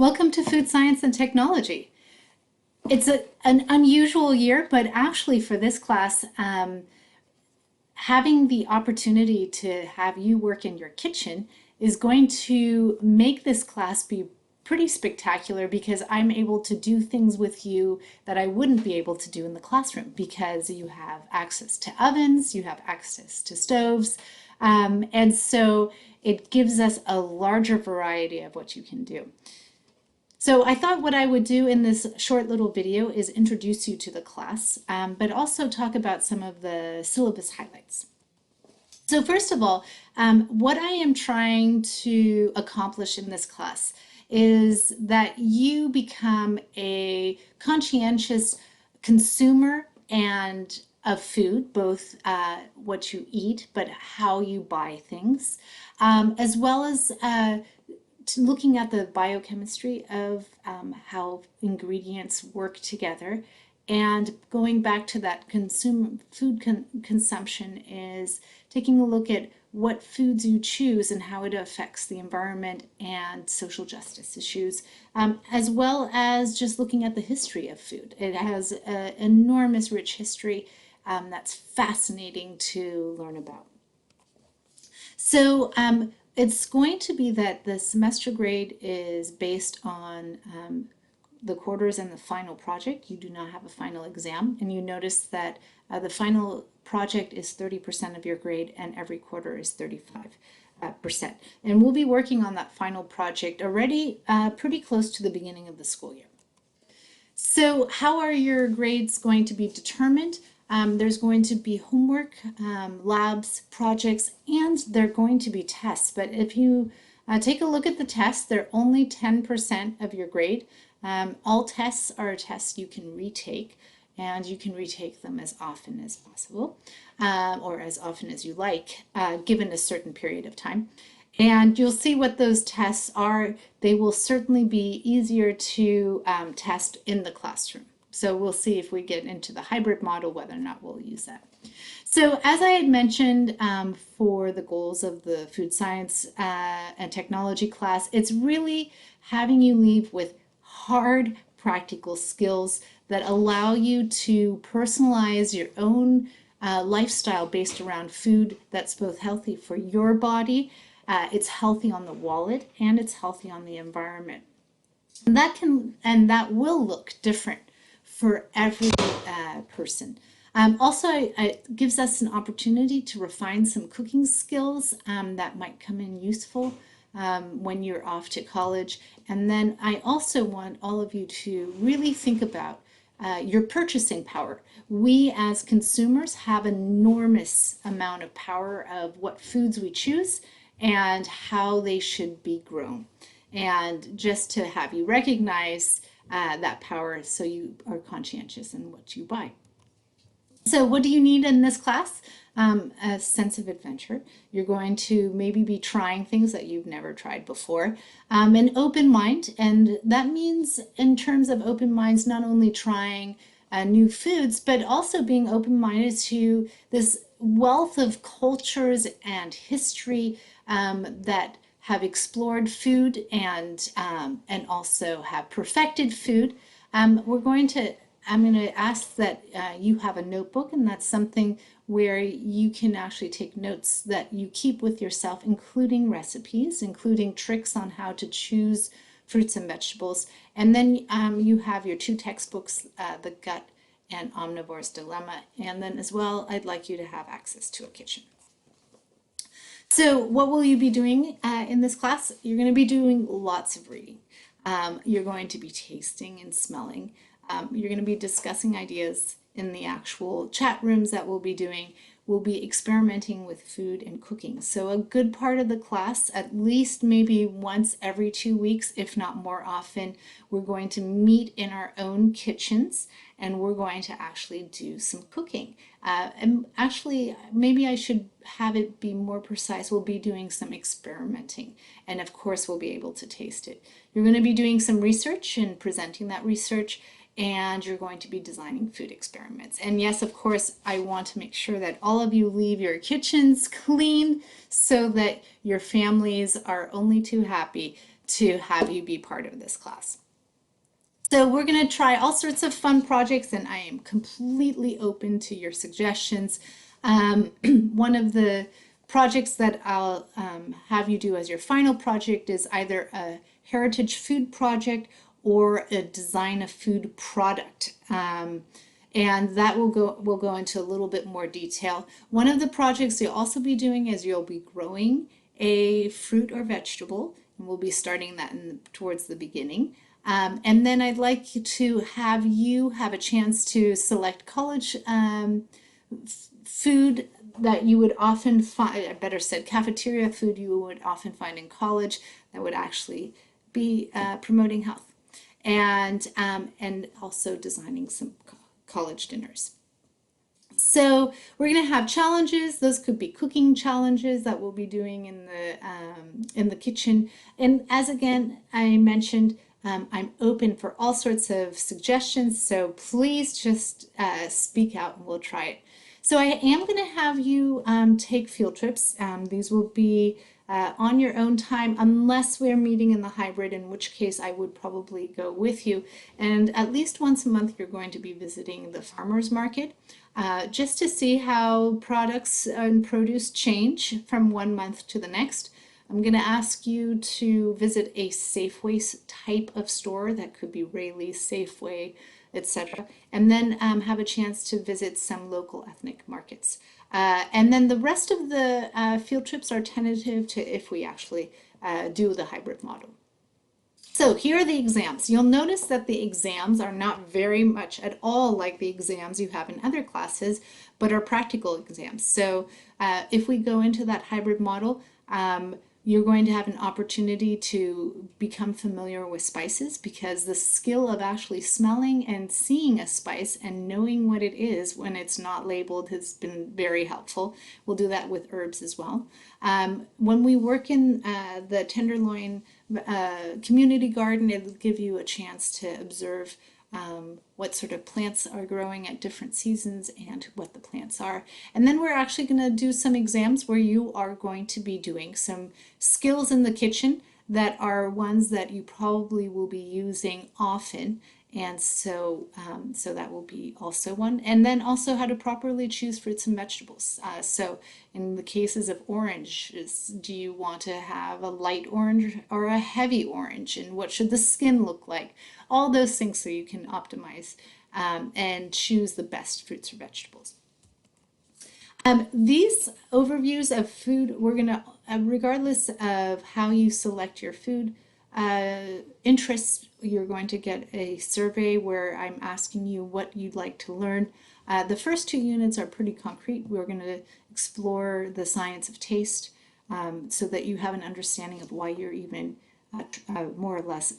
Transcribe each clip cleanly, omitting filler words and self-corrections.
Welcome to Food Science and Technology. It's an unusual year, but actually for this class, having the opportunity to have you work in your kitchen is going to make this class be pretty spectacular because I'm able to do things with you that I wouldn't be able to do in the classroom because you have access to ovens, you have access to stoves, and so it gives us a larger variety of what you can do. So I thought what I would do in this short little video is introduce you to the class, but also talk about some of the syllabus highlights. So first of all, what I am trying to accomplish in this class is that you become a conscientious consumer and of food, both what you eat, but how you buy things, as well as looking at the biochemistry of how ingredients work together. And going back to that consumption is taking a look at what foods you choose and how it affects the environment and social justice issues, as well as just looking at the history of food. It has an enormous rich history that's fascinating to learn about. So it's going to be that the semester grade is based on the quarters and the final project. You do not have a final exam, and you notice that the final project is 30% of your grade and every quarter is 35%. And we'll be working on that final project already pretty close to the beginning of the school year. So how are your grades going to be determined? There's going to be homework, labs, projects, and there are going to be tests. But if you take a look at the tests, they're only 10% of your grade. All tests are tests you can retake, and you can retake them as often as possible, or as often as you like, given a certain period of time. And you'll see what those tests are. They will certainly be easier to test in the classroom. So we'll see if we get into the hybrid model, whether or not we'll use that. So as I had mentioned for the goals of the food science and technology class, it's really having you leave with hard practical skills that allow you to personalize your own lifestyle based around food that's both healthy for your body, it's healthy on the wallet, and it's healthy on the environment. And that will look different for every person. Also, it gives us an opportunity to refine some cooking skills that might come in useful when you're off to college. And then I also want all of you to really think about your purchasing power. We as consumers have an enormous amount of power of what foods we choose and how they should be grown. And just to have you recognize that power so you are conscientious in what you buy. So what do you need in this class? A sense of adventure. You're going to maybe be trying things that you've never tried before. An open mind, and that means in terms of open minds, not only trying new foods, but also being open-minded to this wealth of cultures and history that have explored food and also have perfected food. I'm going to ask that you have a notebook, and that's something where you can actually take notes that you keep with yourself, including recipes, including tricks on how to choose fruits and vegetables. And then you have your two textbooks, The Gut and Omnivore's Dilemma. And then as well, I'd like you to have access to a kitchen. So what will you be doing in this class? You're going to be doing lots of reading. You're going to be tasting and smelling. You're going to be discussing ideas in the actual chat rooms that we'll be doing. We'll be experimenting with food and cooking. So a good part of the class, at least maybe once every 2 weeks, if not more often, we're going to meet in our own kitchens and we're going to actually do some cooking. And actually, maybe I should have it be more precise. We'll be doing some experimenting, and of course we'll be able to taste it. You're going to be doing some research and presenting that research, and you're going to be designing food experiments. And yes, of course, I want to make sure that all of you leave your kitchens clean so that your families are only too happy to have you be part of this class. So we're going to try all sorts of fun projects, and I am completely open to your suggestions. One of the projects that I'll have you do as your final project is either a heritage food project or a design a food product. And that we'll go into a little bit more detail. One of the projects you'll also be doing is you'll be growing a fruit or vegetable, and we'll be starting that towards the beginning. And then I'd like to have you have a chance to select college food that you would often find, I better said cafeteria food you would often find in college that would actually be promoting health, and also designing some college dinners. So we're going to have challenges. Those could be cooking challenges that we'll be doing in the kitchen. And as again I mentioned, I'm open for all sorts of suggestions, so please just speak out and we'll try it. So I am going to have you take field trips. These will be on your own time unless we're meeting in the hybrid, in which case I would probably go with you. And at least once a month you're going to be visiting the farmers market just to see how products and produce change from one month to the next. I'm going to ask you to visit a Safeway type of store. That could be Rayleigh's, Safeway, etc. And then have a chance to visit some local ethnic markets. And then the rest of the field trips are tentative to if we actually do the hybrid model. So here are the exams. You'll notice that the exams are not very much at all like the exams you have in other classes, but are practical exams. So if we go into that hybrid model, you're going to have an opportunity to become familiar with spices, because the skill of actually smelling and seeing a spice and knowing what it is when it's not labeled has been very helpful. We'll do that with herbs as well. When we work in the Tenderloin community garden, it'll give you a chance to observe what sort of plants are growing at different seasons and what the plants are. And then we're actually going to do some exams where you are going to be doing some skills in the kitchen that are ones that you probably will be using often. And so, so that will be also one. And then also how to properly choose fruits and vegetables. So in the cases of oranges, do you want to have a light orange or a heavy orange? And what should the skin look like? All those things so you can optimize and choose the best fruits or vegetables. These overviews of food, we're going to, regardless of how you select your food interests, you're going to get a survey where I'm asking you what you'd like to learn. The first two units are pretty concrete. We're going to explore the science of taste so that you have an understanding of why you're even more or less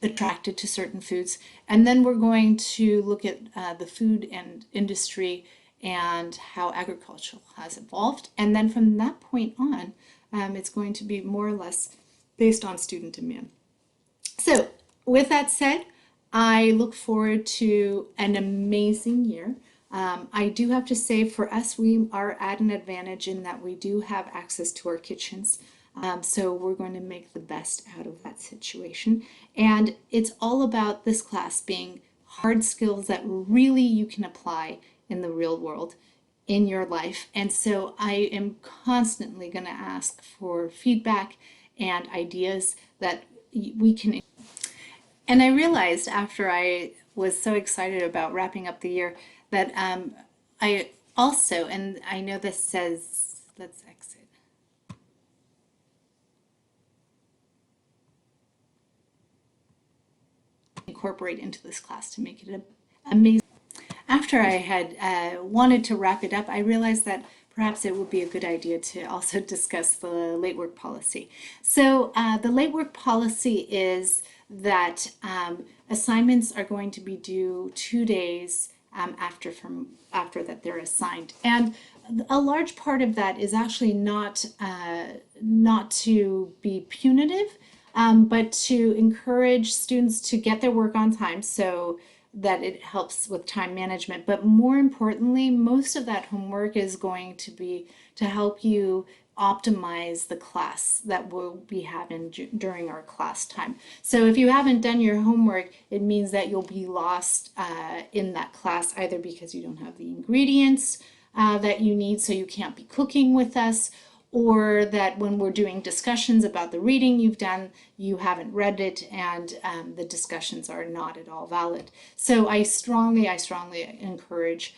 attracted to certain foods. And then we're going to look at the food and industry and how agriculture has evolved. And then from that point on, it's going to be more or less based on student demand. So with that said, I look forward to an amazing year. I do have to say, for us, we are at an advantage in that we do have access to our kitchens. So we're going to make the best out of that situation. And it's all about this class being hard skills that really you can apply in the real world in your life. And so I am constantly going to ask for feedback and ideas that we can. And I realized after I was so excited about wrapping up the year that I also, and I know this says, let's exit. Incorporate into this class to make it amazing. After I had wanted to wrap it up, I realized that perhaps it would be a good idea to also discuss the late work policy. So the late work policy is that assignments are going to be due 2 days after that they're assigned, and a large part of that is actually not to be punitive, but to encourage students to get their work on time so that it helps with time management. But more importantly, most of that homework is going to be to help you optimize the class that we'll be having during our class time. So if you haven't done your homework, it means that you'll be lost in that class, either because you don't have the ingredients that you need, so you can't be cooking with us, or that when we're doing discussions about the reading you've done, you haven't read it, and the discussions are not at all valid. So I strongly encourage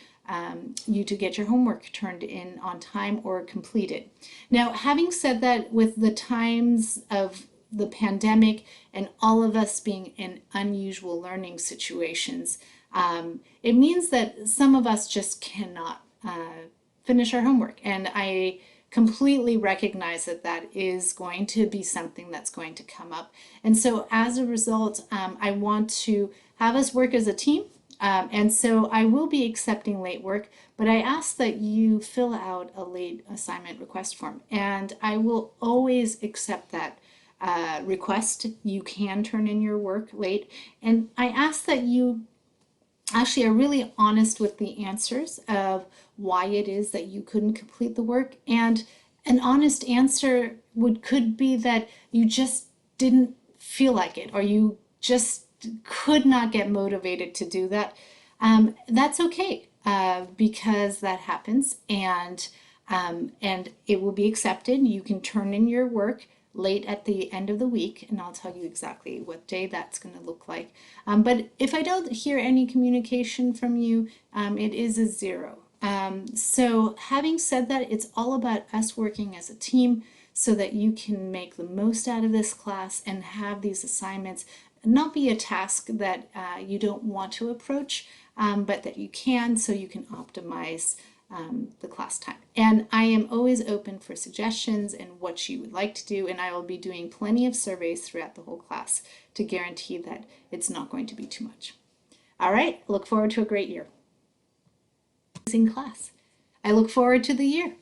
you to get your homework turned in on time or completed. Now, having said that, with the times of the pandemic and all of us being in unusual learning situations, it means that some of us just cannot finish our homework. And I completely recognize that that is going to be something that's going to come up. And so as a result, I want to have us work as a team. And so I will be accepting late work, but I ask that you fill out a late assignment request form. And I will always accept that request. You can turn in your work late. And I ask that you actually are really honest with the answers of why it is that you couldn't complete the work. And an honest answer could be that you just didn't feel like it, or you just could not get motivated to do that. That's okay, because that happens, and it will be accepted. You can turn in your work late at the end of the week, and I'll tell you exactly what day that's going to look like. But if I don't hear any communication from you, it is a 0. So having said that, it's all about us working as a team so that you can make the most out of this class and have these assignments not be a task that you don't want to approach, but that you can, so you can optimize the class time. And I am always open for suggestions and what you would like to do, and I will be doing plenty of surveys throughout the whole class to guarantee that it's not going to be too much. All right, look forward to a great year. In class. I look forward to the year.